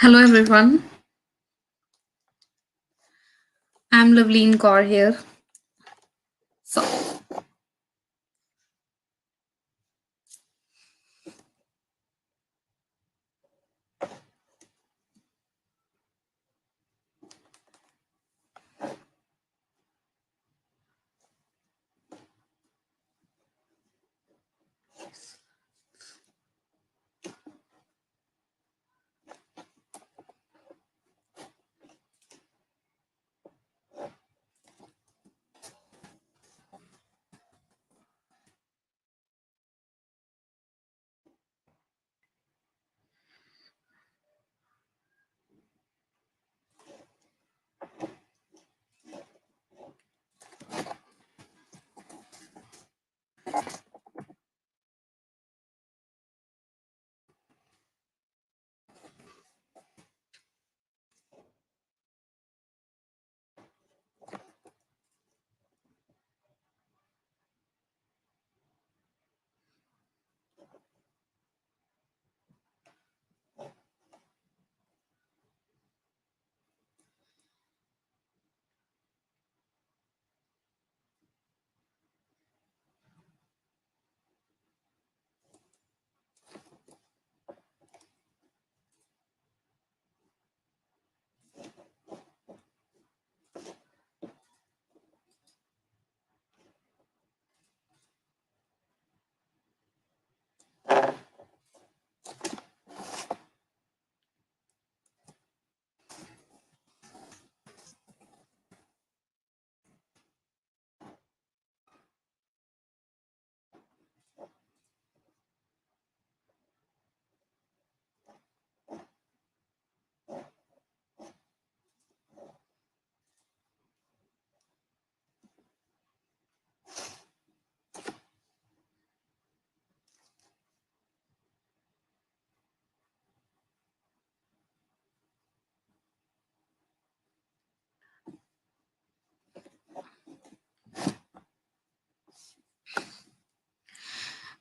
Hello everyone, I'm Loveleen Kaur here. So,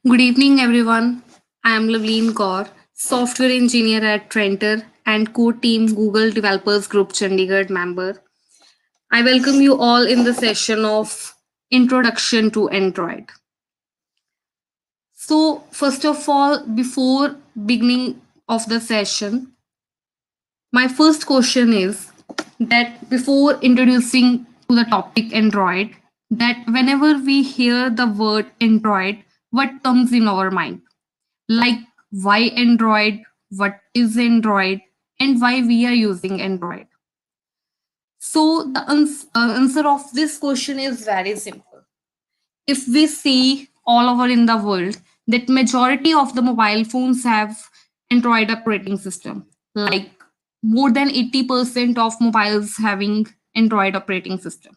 good evening everyone. I'm Loveleen Kaur, software engineer at Trenter and core team Google Developers Group Chandigarh member. I welcome you all in the session of Introduction to Android. So, first of all, before beginning of the session, my first question is that before introducing to the topic Android, that whenever we hear the word Android, what comes in our mind? Like why Android, what is Android, and why we are using Android. So the answer of this question is very simple. If we see all over in the world that majority of the mobile phones have Android operating system, like more than 80% of mobiles having Android operating system.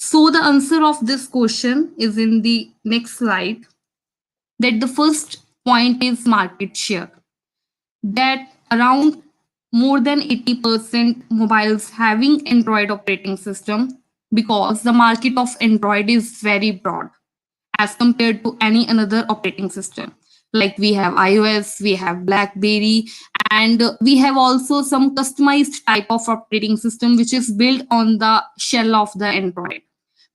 So the answer of this question is in the next slide, that the first point is market share, that around more than 80% mobiles having Android operating system, because the market of Android is very broad as compared to any another operating system. Like we have iOS, we have BlackBerry, and we have also some customized type of operating system which is built on the shell of the Android.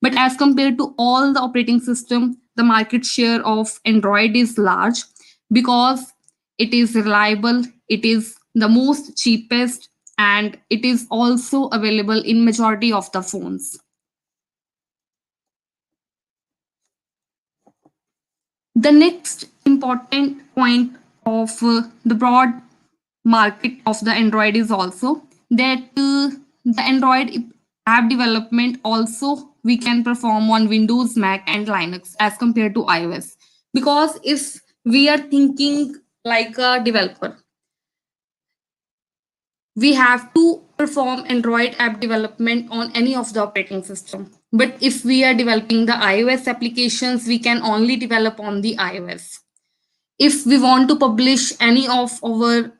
But as compared to all the operating system, the market share of Android is large because it is reliable, it is the most cheapest, and it is also available in majority of the phones. The next important point of the broad market of the Android is also that the Android app development also we can perform on Windows, Mac, and Linux as compared to iOS. Because if we are thinking like a developer, we have to perform Android app development on any of the operating system. But if we are developing the iOS applications, we can only develop on the iOS. If we want to publish any of our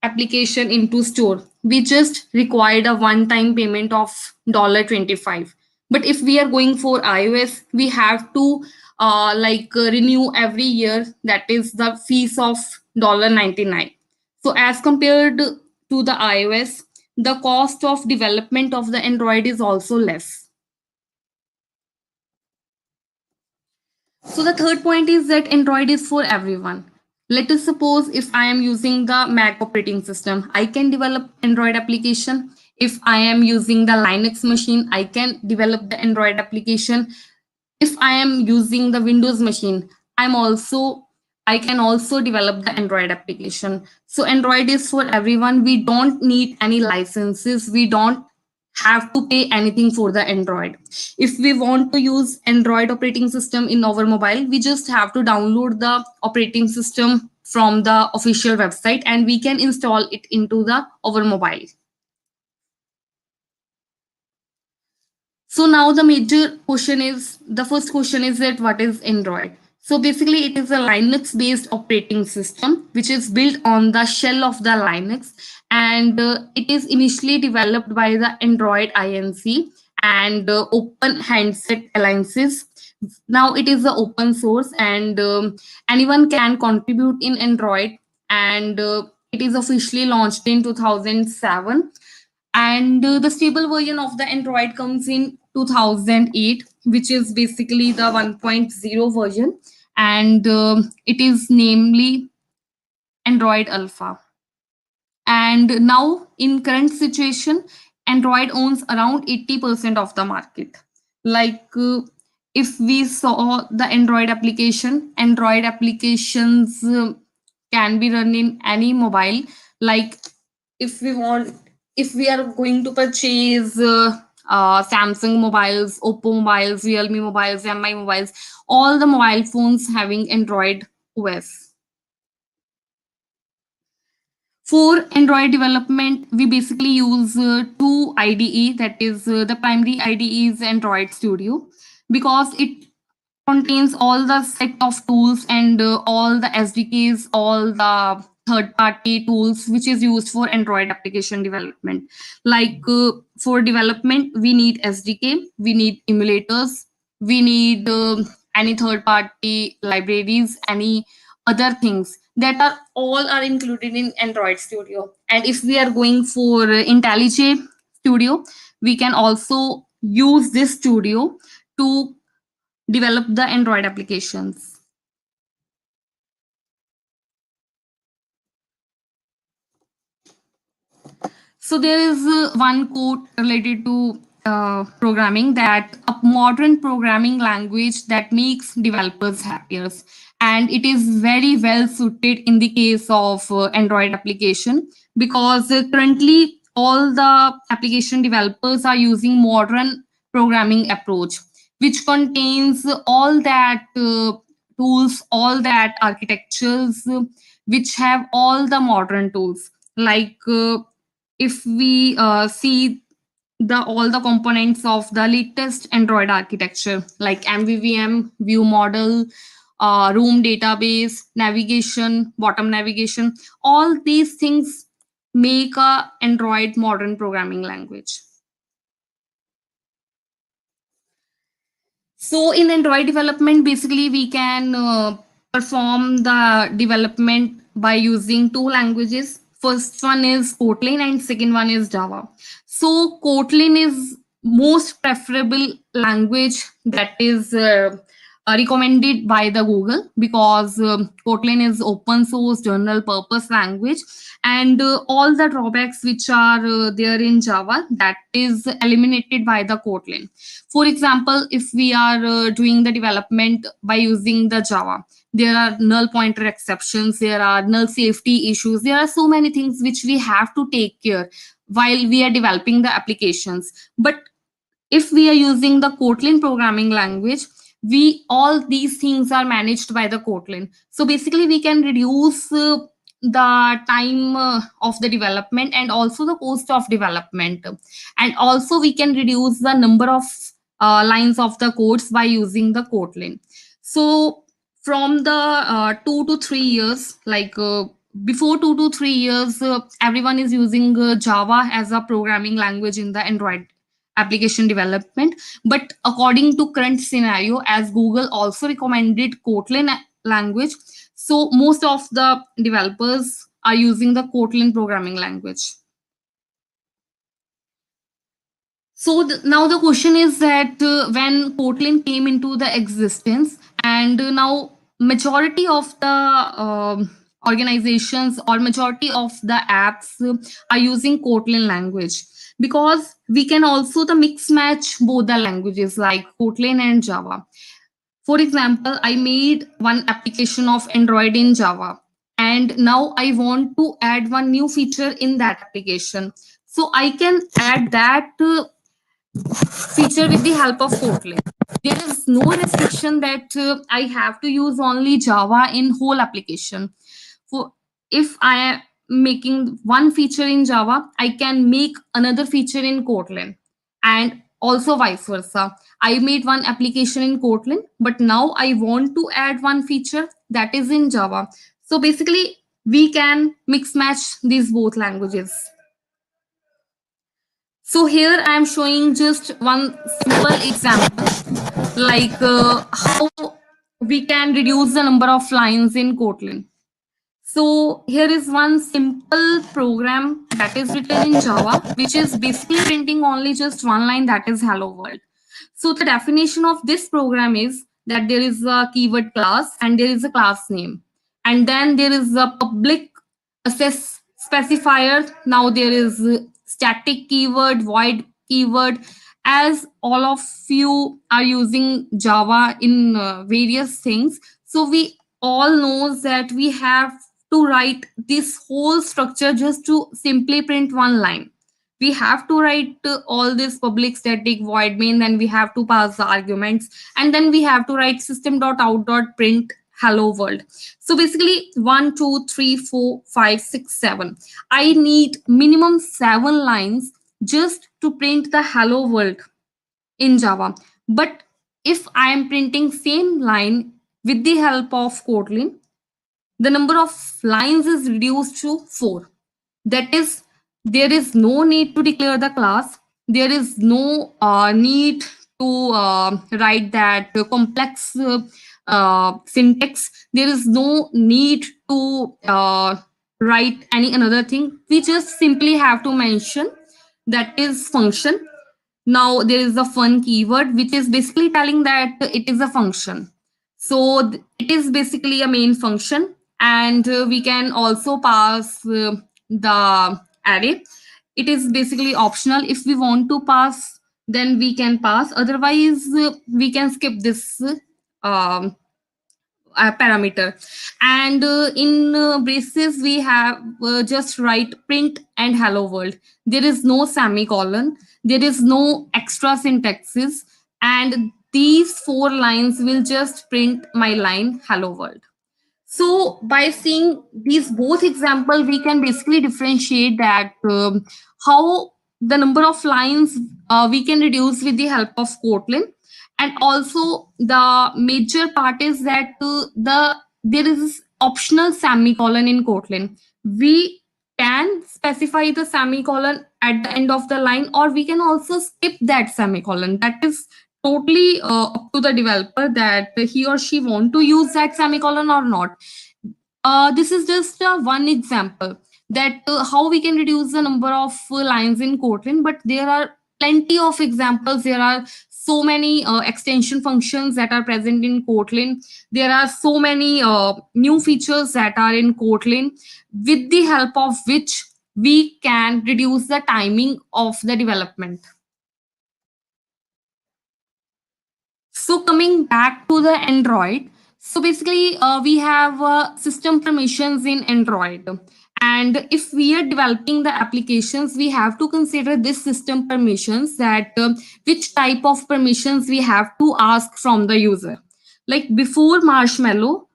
application into store, we just required a one-time payment of $25. But if we are going for iOS, we have to renew every year, that is the fees of $99. So as compared to to the iOS, the cost of development of the Android is also less. So the third point is that Android is for everyone. Let us suppose if I am using the Mac operating system, I can develop Android application. If I am using the Linux machine, I can develop the Android application. If I am using the Windows machine, I can also develop the Android application. So Android is for everyone. We don't need any licenses. We don't have to pay anything for the Android. If we want to use Android operating system in our mobile, we just have to download the operating system from the official website and we can install it into the our mobile. So now the first question is that what is Android? So basically it is a Linux based operating system which is built on the shell of the Linux, and it is initially developed by the Android Inc. and Open Handset Alliances. Now it is the open source, and anyone can contribute in Android, and it is officially launched in 2007, and the stable version of the Android comes in 2008, which is basically the 1.0 version, and it is namely Android Alpha. And now in current situation, Android owns around 80% of the market. Like if we saw the Android applications can be run in any mobile. Like if we want, if we are going to purchase Samsung mobiles, Oppo mobiles, Realme mobiles, Mi mobiles, all the mobile phones having Android OS. For Android development, we basically use two IDE. That is, the primary IDE is Android Studio, because it contains all the set of tools and all the SDKs, all the third-party tools which is used for Android application development. Like for development, we need SDK, we need emulators, we need any third-party libraries, any other things that are all are included in Android Studio. And if we are going for IntelliJ Studio, we can also use this studio to develop the Android applications. So there is one quote related to programming, that a modern programming language that makes developers happier. And it is very well suited in the case of Android application, because currently all the application developers are using modern programming approach, which contains all that tools, all that architectures, which have all the modern tools. Like if we see the all the components of the latest Android architecture, like MVVM, view model, room database, navigation, bottom navigation, all these things make a Android modern programming language. So in Android development, basically we can perform the development by using two languages. First one is Kotlin and second one is Java. So Kotlin is most preferable language that is recommended by the Google, because Kotlin is open source general purpose language, and all the drawbacks which are there in Java, that is eliminated by the Kotlin. For example, if we are doing the development by using the Java, there are null pointer exceptions, there are null safety issues, there are so many things which we have to take care while we are developing the applications. But if we are using the Kotlin programming language, all these things are managed by the Kotlin. So basically we can reduce the time of the development and also the cost of development, and also we can reduce the number of lines of the codes by using the Kotlin. So from the 2 to 3 years, like before 2 to 3 years, everyone is using Java as a programming language in the Android application development. But according to current scenario, as Google also recommended Kotlin language, so most of the developers are using the Kotlin programming language. So now the question is that when Kotlin came into the existence, and now majority of the organizations or majority of the apps are using Kotlin language, because we can also the mix match both the languages like Kotlin and Java. For example, I made one application of Android in Java, and now I want to add one new feature in that application. So I can add that feature with the help of Kotlin. There is no restriction that I have to use only Java in whole application. For if I am making one feature in Java, I can make another feature in Kotlin, and also vice versa. I made one application in Kotlin, but now I want to add one feature that is in Java. So basically, we can mix match these both languages. So here I am showing just one simple example, like how we can reduce the number of lines in Kotlin. So here is one simple program that is written in Java, which is basically printing only just one line, that is hello world. So the definition of this program is that there is a keyword class and there is a class name. And then there is a public access specifier. Now there is a static keyword, void keyword. As all of you are using Java in various things, so we all knows that we have to write this whole structure just to simply print one line. We have to write all this public static void main, then we have to pass the arguments, and then we have to write system.out.print hello world. So basically 1 2 3 4 5 6 7, I need minimum 7 lines just to print the hello world in Java. But if I am printing same line with the help of Kotlin, the number of lines is reduced to 4. That is, there is no need to declare the class. There is no need to write that complex syntax. There is no need to write any another thing. We just simply have to mention that is function. Now there is a fun keyword which is basically telling that it is a function. So it is basically a main function, and we can also pass the array. It is basically optional. If we want to pass, then we can pass. Otherwise, we can skip this um, parameter. And in braces, we have just write print and hello world. There is no semicolon. There is no extra syntaxes. And these 4 lines will just print my line hello world. So by seeing these both example, we can basically differentiate that how the number of lines we can reduce with the help of Kotlin, and also the major part is that there is optional semicolon in Kotlin. We can specify the semicolon at the end of the line, or we can also skip that semicolon. That is totally up to the developer that he or she want to use that semicolon or not. This is just one example that how we can reduce the number of lines in Kotlin, but there are plenty of examples. There are so many extension functions that are present in Kotlin. There are so many new features that are in Kotlin, with the help of which we can reduce the timing of the development. So coming back to the Android, so basically we have system permissions in Android. And if we are developing the applications, we have to consider this system permissions, that which type of permissions we have to ask from the user. Like before Marshmallow,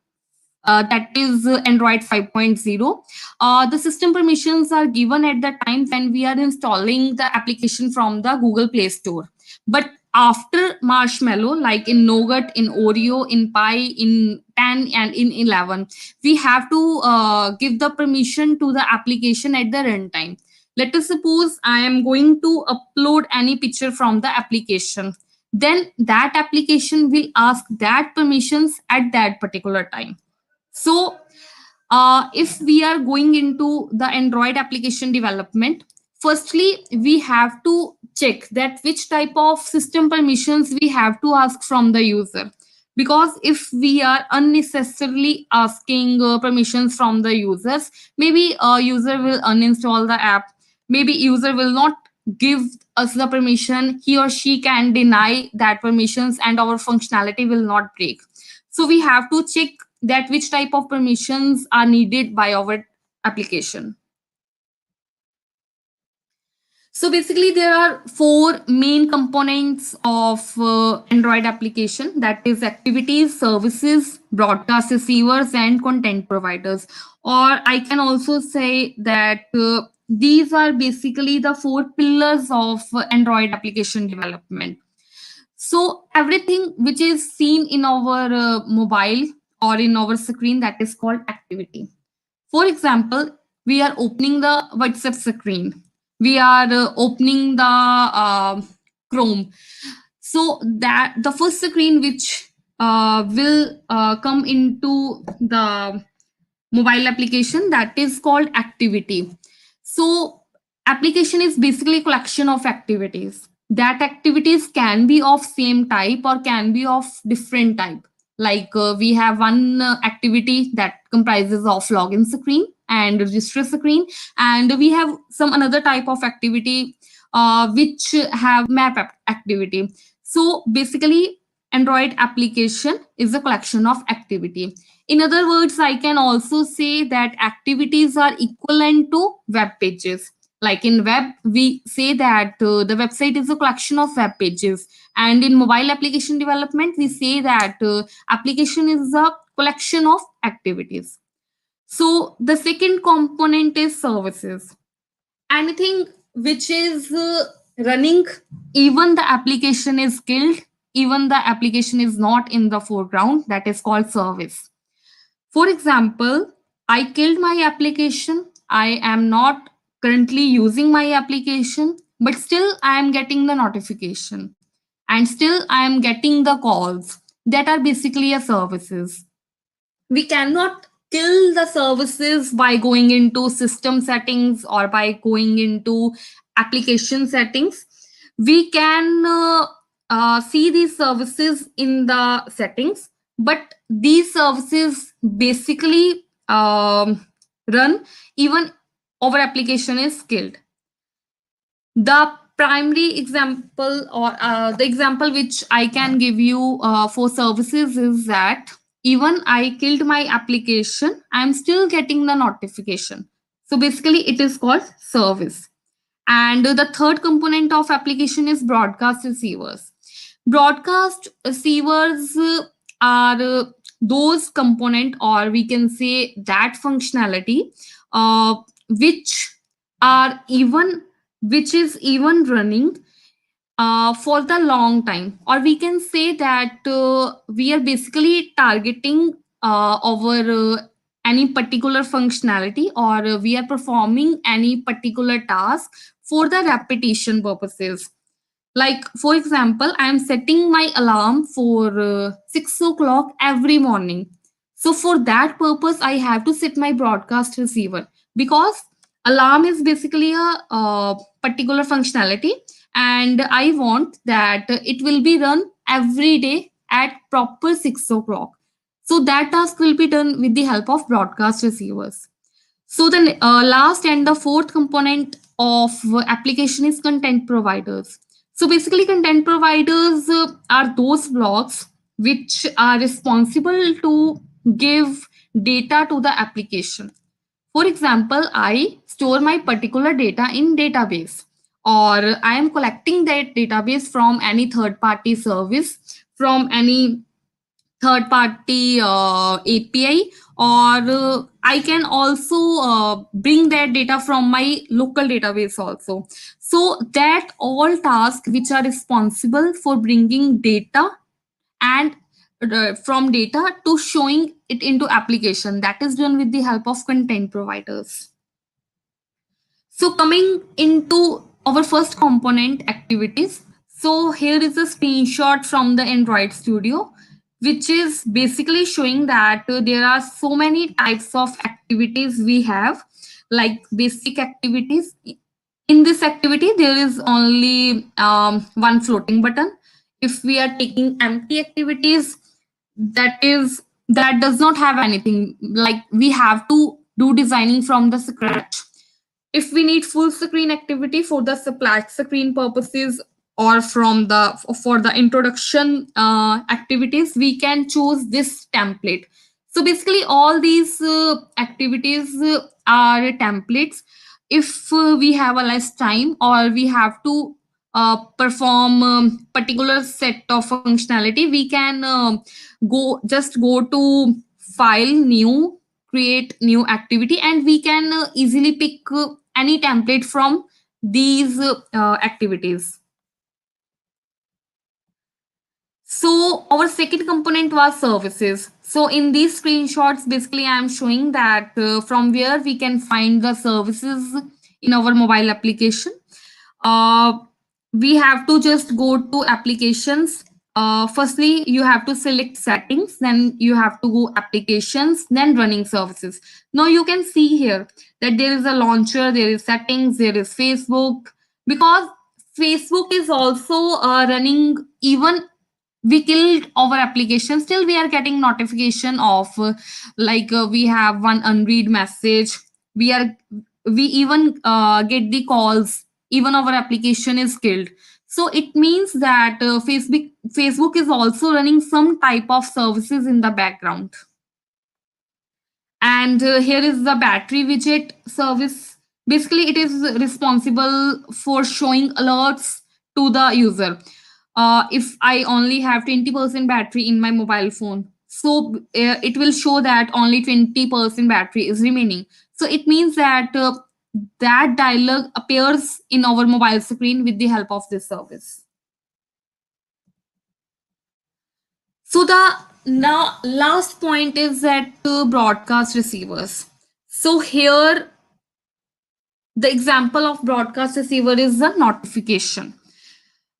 that is Android 5.0. The system permissions are given at the time when we are installing the application from the Google Play Store. But after Marshmallow, like in Nougat, in Oreo, in Pi, in 10, and in 11, we have to give the permission to the application at the runtime. Let us suppose I am going to upload any picture from the application. Then that application will ask that permissions at that particular time. So, if we are going into the Android application development, firstly, we have to check that which type of system permissions we have to ask from the user. Because if we are unnecessarily asking permissions from the users, maybe a user will uninstall the app, maybe user will not give us the permission, he or she can deny that permissions and our functionality will not break. So we have to check that which type of permissions are needed by our application. So basically, there are four main components of Android application, that is activities, services, broadcast receivers, and content providers. Or I can also say that these are basically the four pillars of Android application development. So everything which is seen in our mobile or in our screen, that is called activity. For example, we are opening the WhatsApp screen. We are opening the Chrome. So that the first screen which will come into the mobile application, that is called activity. So application is basically a collection of activities. That activities can be of same type or can be of different type. Like we have one activity that comprises of login screen and register screen, and we have some another type of activity which have activity. So basically, Android application is a collection of activity. In other words, I can also say that activities are equivalent to web pages. Like in web, we say that the website is a collection of web pages. And in mobile application development, we say that application is a collection of activities. So the second component is services. Anything which is running, even the application is killed, even the application is not in the foreground, that is called service. For example, I killed my application. I am not currently using my application, but still I am getting the notification and still I am getting the calls that are basically a services. We cannot kill the services by going into system settings or by going into application settings. We can see these services in the settings, but these services basically run even our application is killed. The primary example or the example which I can give you for services is that even I killed my application, I'm still getting the notification. So basically, it is called service. And the third component of application is broadcast receivers. Broadcast receivers are those component, or we can say that functionality, which are even which is even running for the long time, or we can say that we are basically targeting our any particular functionality, or we are performing any particular task for the repetition purposes. Like for example, I am setting my alarm for 6 o'clock every morning. So for that purpose, I have to set my broadcast receiver, because alarm is basically a particular functionality, and I want that it will be run every day at proper 6 o'clock. So that task will be done with the help of broadcast receivers. So the last and the fourth component of application is content providers. So basically, content providers are those blocks which are responsible to give data to the application. For example, I store my particular data in database, or I am collecting that database from any third party service, from any third party API, or I can also bring that data from my local database also. So that all tasks which are responsible for bringing data and from data to showing it into application, that is done with the help of content providers. So coming into our first component, activities. So here is a screenshot from the Android Studio, which is basically showing that there are so many types of activities we have, like basic activities, In this activity, there is only one floating button. If we are taking empty activities, that does not have anything. Like we have to do designing from the scratch. If we need full screen activity for the splash screen purposes, or from the for the introduction activities, we can choose this template. So basically all these activities are templates. If we have a less time, or we have to perform particular set of functionality, we can go to file new, create new activity, and we can easily pick any template from these activities. So our second component was services. So in these screenshots, basically I am showing that from where we can find the services in our mobile application. uh, we have to just go to applications. Firstly, you have to select settings, then you have to go applications, then running services. Now you can see here that there is a launcher, there is settings, there is Facebook, because Facebook is also running. Even we killed our application, still we are getting notification of we have one unread message. We even get the calls, even our application is killed. So it means that Facebook is also running some type of services in the background. And here is the battery widget service. Basically it is responsible for showing alerts to the user. If I only have 20% battery in my mobile phone, so it will show that only 20% battery is remaining. So it means that that dialog appears in our mobile screen with the help of this service. So the now last point is that broadcast receivers. So here the example of broadcast receiver is the notification.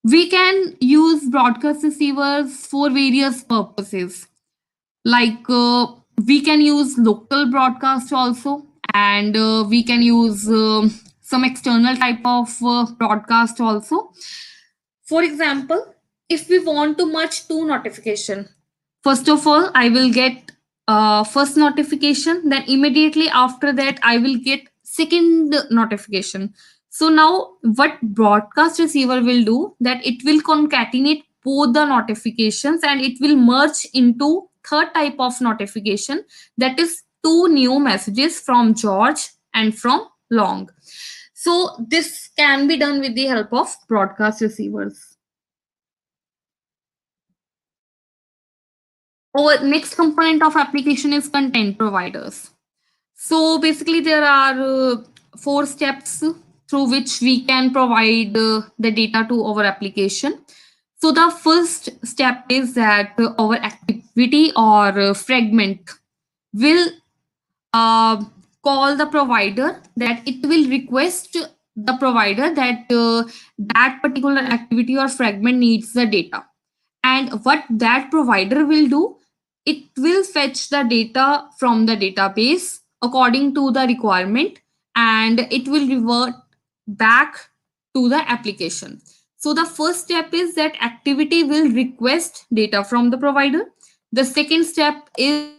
We can use broadcast receivers for various purposes. Like we can use local broadcast also, and we can use some external type of broadcast also. For example, if we want to merge two notification, first of all I will get first notification, then immediately after that I will get second notification. So now what broadcast receiver will do, that it will concatenate both the notifications and it will merge into third type of notification, that is two new messages from George and from Long. So this can be done with the help of broadcast receivers. Our next component of application is content providers. So basically there are four steps through which we can provide the data to our application. So the first step is that our activity or fragment will uh, call the provider, that it will request the provider that that particular activity or fragment needs the data. And what that provider will do, it will fetch the data from the database according to the requirement, and it will revert back to the application. So the first step is that activity will request data from the provider. The second step is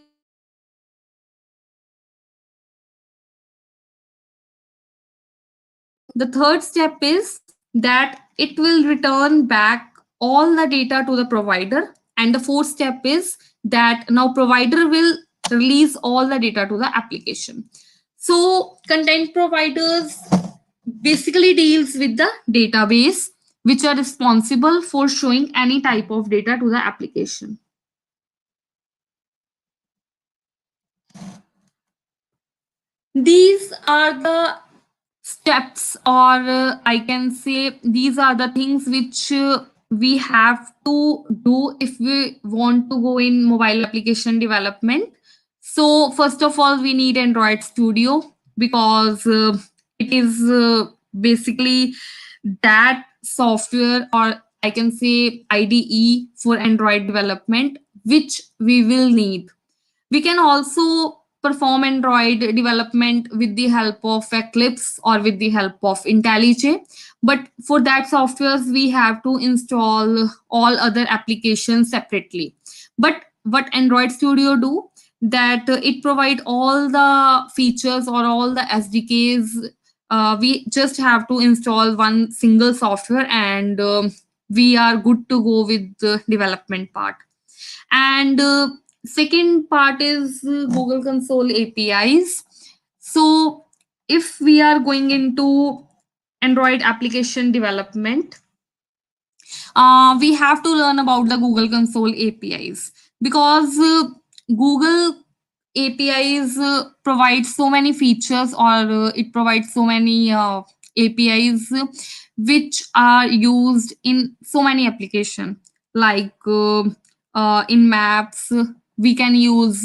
the third step is that it will return back all the data to the provider. And the fourth step is that now provider will release all the data to the application. So content providers basically deals with the database, which are responsible for showing any type of data to the application. These are the steps, or I can say these are the things which we have to do if we want to go in mobile application development. So first of all we need Android Studio, because it is basically that software, or I can say IDE for Android development, which we will need. We can also perform Android development with the help of Eclipse or with the help of IntelliJ. But for that softwares, we have to install all other applications separately. But what Android Studio do, that it provide all the features or all the SDKs. We just have to install one single software, and we are good to go with the development part. And second part is Google Console APIs. So if we are going into Android application development, we have to learn about the Google Console APIs, because Google APIs provide so many features, or it provides so many APIs which are used in so many applications, like in maps we can use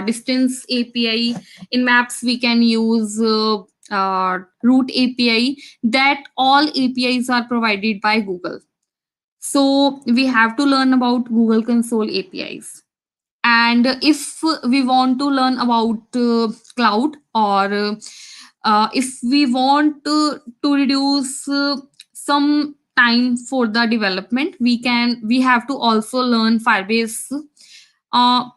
distance API. In maps we can use route API. That all APIs are provided by Google. So we have to learn about Google Console APIs. And if we want to learn about cloud, or if we want to reduce some time for the development, we have to also learn Firebase, uh,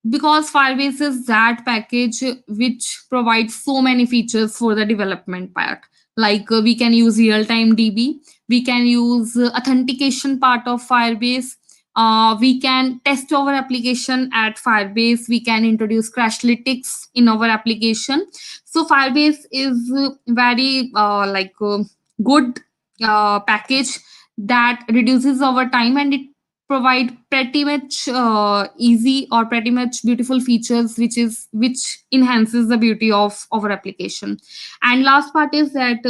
because Firebase is that package which provides so many features for the development part. Like we can use real time DB, we can use authentication part of Firebase, we can test our application at Firebase, we can introduce crashlytics in our application. So Firebase is very good package that reduces our time, and it provide pretty much easy or pretty much beautiful features which enhances the beauty of our application. And last part is that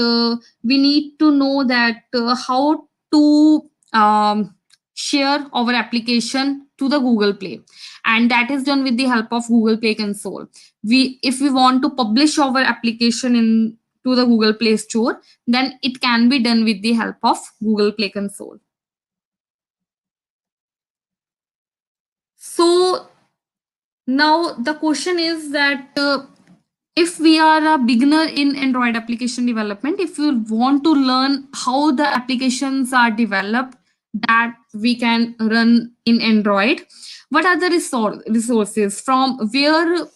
we need to know that how to share our application to the Google Play, and that is done with the help of Google Play Console. If we want to publish our application in to the Google Play Store, then it can be done with the help of Google Play Console. So now the question is that if we are a beginner in Android application development, if you want to learn how the applications are developed that we can run in Android, what are the resources from where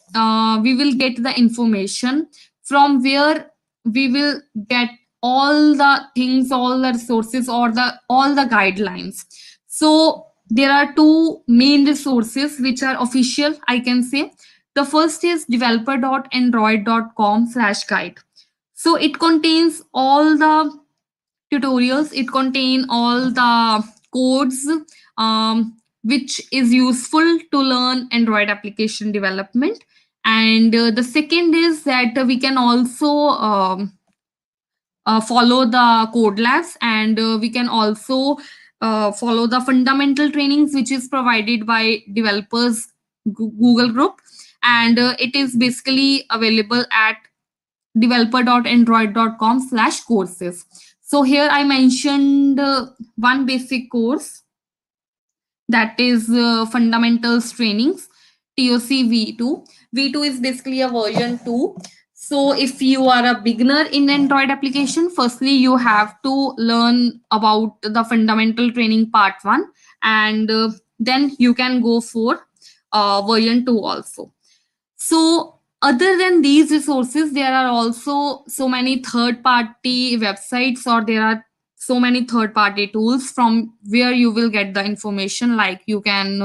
we will get the information, from where we will get all the things, all the resources, or all the guidelines. So there are two main resources which are official, I can say. The first is developer.android.com/guide. So it contains all the tutorials, it contains all the codes which is useful to learn Android application development. And the second is that we can also follow the code labs, and we can also follow the fundamental trainings which is provided by developers Google group. And it is basically available at developer.android.com/courses. So here I mentioned one basic course, that is fundamentals trainings, TOC V2. V2 is basically a version 2. So if you are a beginner in Android application, firstly you have to learn about the fundamental training part 1, and then you can go for version 2 also. So other than these resources, there are also so many third party websites, or there are so many third party tools from where you will get the information. Like you can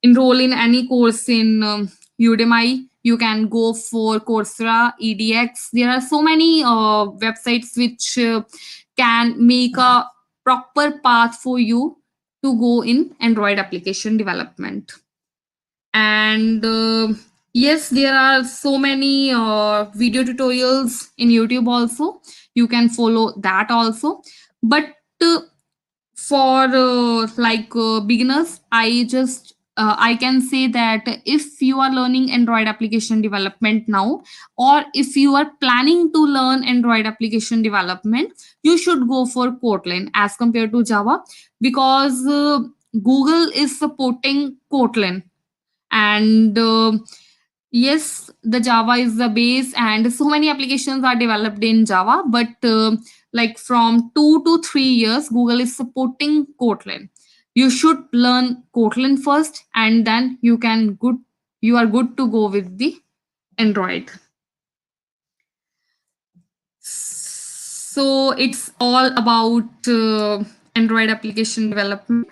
enroll in any course in Udemy, you can go for Coursera, EDX. There are so many websites which can make a proper path for you to go in Android application development. And yes, there are so many video tutorials in YouTube also, you can follow that also. But for beginners, I can say that if you are learning Android application development now, or if you are planning to learn Android application development, you should go for Kotlin as compared to Java, because Google is supporting Kotlin. And Yes, the Java is the base, and so many applications are developed in Java. But like from 2 to 3 years, Google is supporting Kotlin. You should learn Kotlin first, and then you are good to go with the Android. So it's all about Android application development.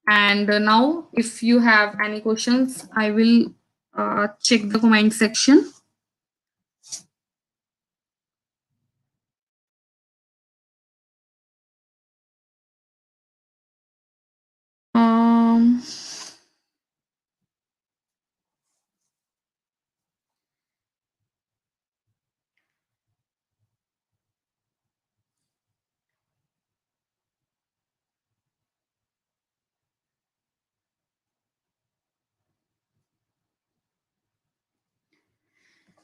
And now, if you have any questions, I will check the comment section. Um,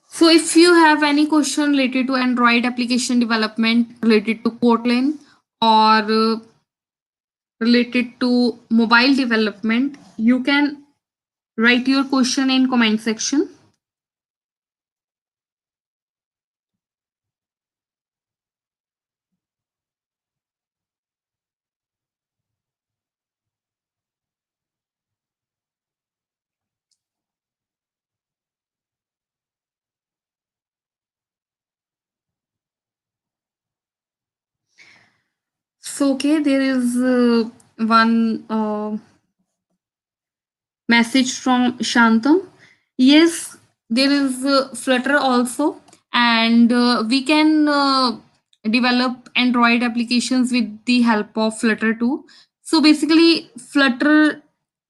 so if you have any question related to Android application development, related to Kotlin, or related to mobile development, you can write your question in comment section. So okay, there is one message from Shantam. Yes, there is Flutter also, and we can develop Android applications with the help of Flutter too. So basically, Flutter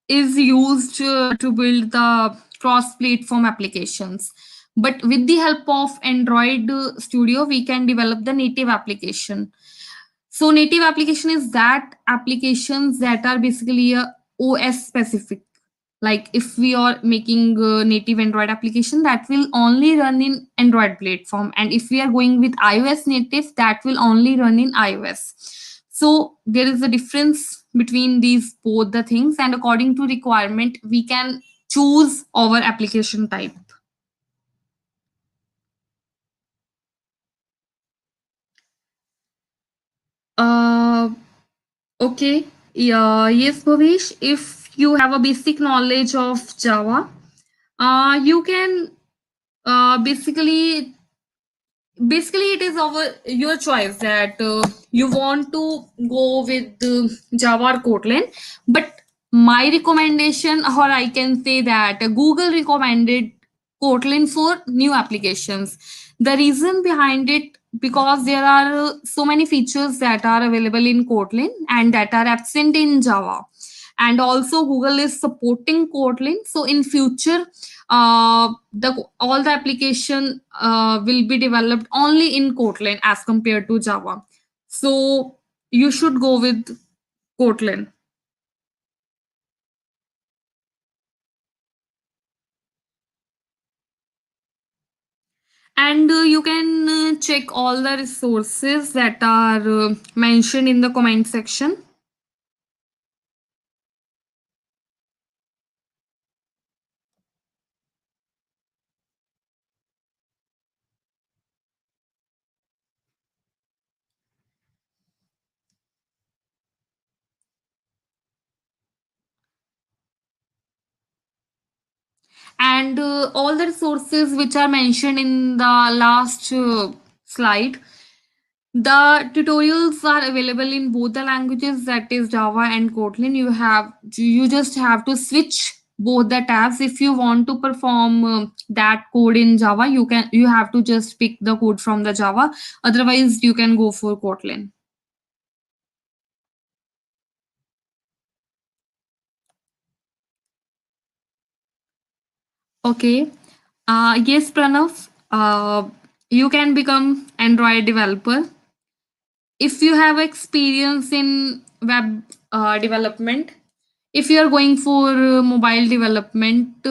is used to build the cross platform applications. But with the help of Android Studio, we can develop the native application. So native application is that applications that are basically a OS specific. Like if we are making a native Android application, that will only run in Android platform, and if we are going with iOS native, that will only run in iOS. So there is a difference between these both the things, and according to requirement, we can choose our application type. Uh, okay. Yeah, yes, Bhavesh. If you have a basic knowledge of Java, you can basically it is our your choice that you want to go with Java or Kotlin. But my recommendation, or I can say that Google recommended Kotlin for new applications. The reason behind it, because there are so many features that are available in Kotlin and that are absent in Java, and also Google is supporting Kotlin. So in future, the all the application will be developed only in Kotlin as compared to Java. So you should go with Kotlin. And you can check all the resources that are mentioned in the comment section. And all the resources which are mentioned in the last slide, the tutorials are available in both the languages, that is Java and Kotlin. You just have to switch both the tabs. If you want to perform that code in Java, you have to just pick the code from the Java. Otherwise, you can go for Kotlin. Okay. Yes, Pranav. You can become Android developer if you have experience in web development. If you are going for mobile development,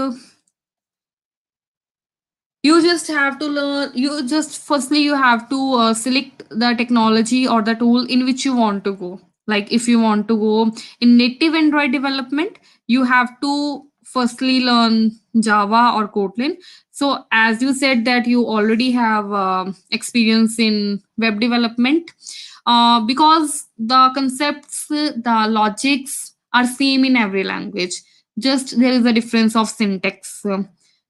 you just have to learn. You just firstly you have to select the technology or the tool in which you want to go. Like if you want to go in native Android development, you have to firstly learn Java or Kotlin. So, as you said that you already have experience in web development, because the concepts, the logics are same in every language. Just there is a difference of syntax.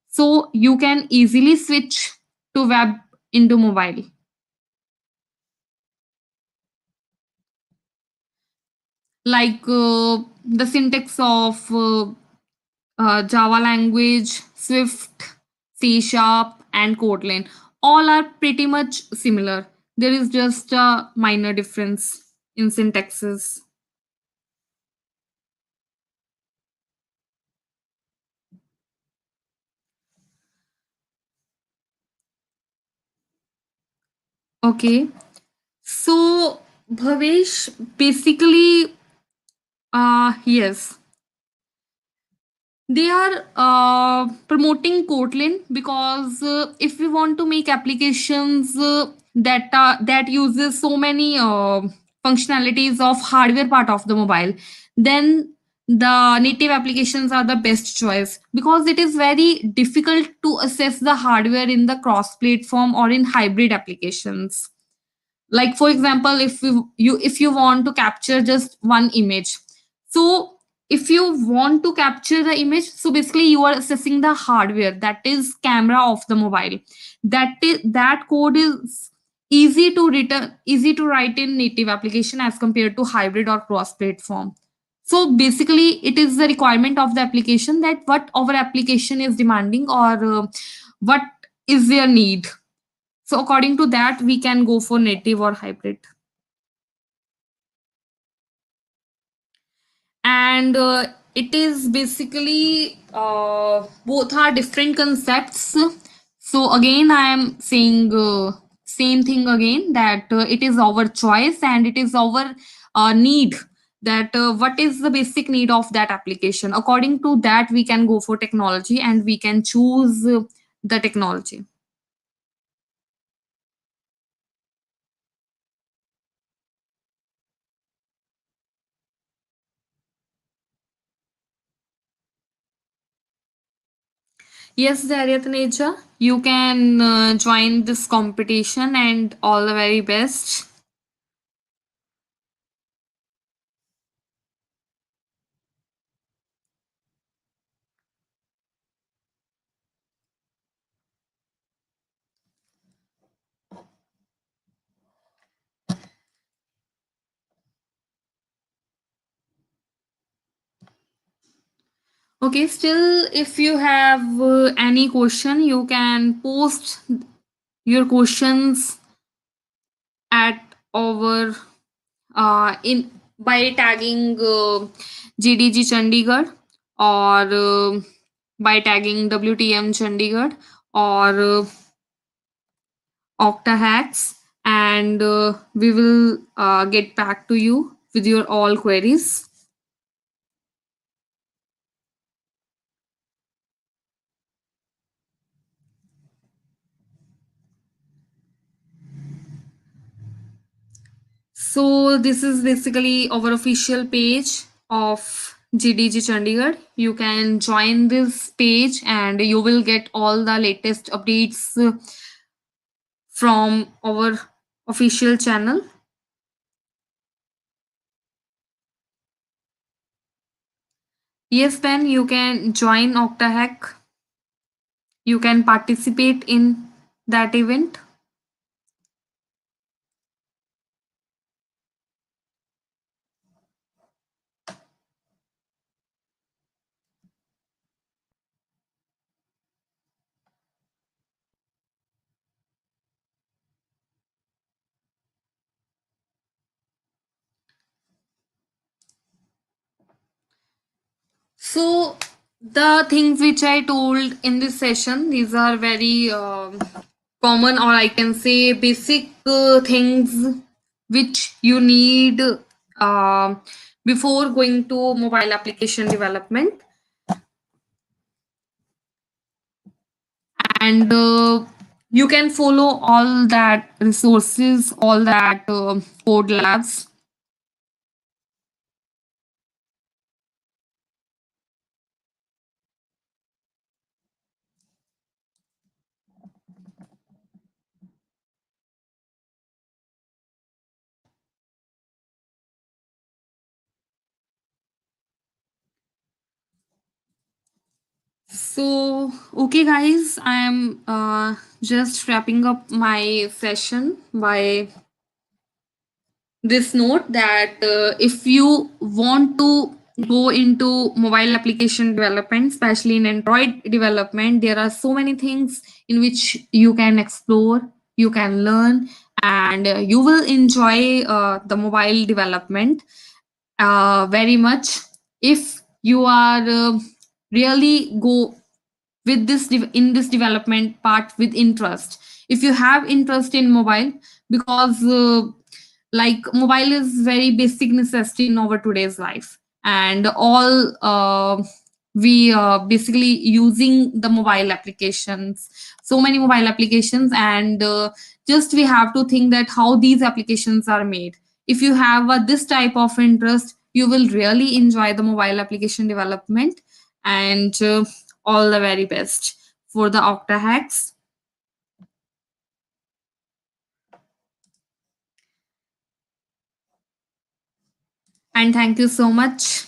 So you can easily switch to web into mobile. Like the syntax of Java language, Swift, C Sharp, and Kotlin. All are pretty much similar. There is just a minor difference in syntaxes. Okay. So, Bhavesh, basically, yes, they are promoting Kotlin because if we want to make applications that uses so many functionalities of hardware part of the mobile, then the native applications are the best choice because it is very difficult to assess the hardware in the cross platform or in hybrid applications. Like for example, if you want to capture just one image, so if you want to capture the image, so basically you are assessing the hardware, that is camera of the mobile. That code is easy to write in native application as compared to hybrid or cross platform. So basically it is the requirement of the application that what our application is demanding, or what is their need. So according to that, we can go for native or hybrid. And it is basically both are different concepts. So again, I am saying same thing again, that it is our choice and it is our need, that what is the basic need of that application. According to that, we can go for technology and we can choose the technology. Yes, Daryatneja, you can join this competition and all the very best. Okay, still, if you have any question, you can post your questions at our in by tagging GDG Chandigarh, or by tagging WTM Chandigarh, or OctaHacks, and we will get back to you with your all queries. So this is basically our official page of GDG Chandigarh. You can join this page and you will get all the latest updates from our official channel. Yes, Ben, you can join OctaHack. You can participate in that event. So the things which I told in this session, these are very common, or I can say basic things which you need before going to mobile application development. And you can follow all that resources, all that code labs. So, okay, guys, I am just wrapping up my session by this note that if you want to go into mobile application development, especially in Android development, there are so many things in which you can explore, you can learn, and you will enjoy the mobile development very much if you are really go with this in this development part with interest. If you have interest in mobile, because like mobile is very basic necessity in our today's life, and all we basically using the mobile applications, so many mobile applications, and just we have to think that how these applications are made. If you have this type of interest, you will really enjoy the mobile application development. And all the very best for the OctaHacks. And thank you so much.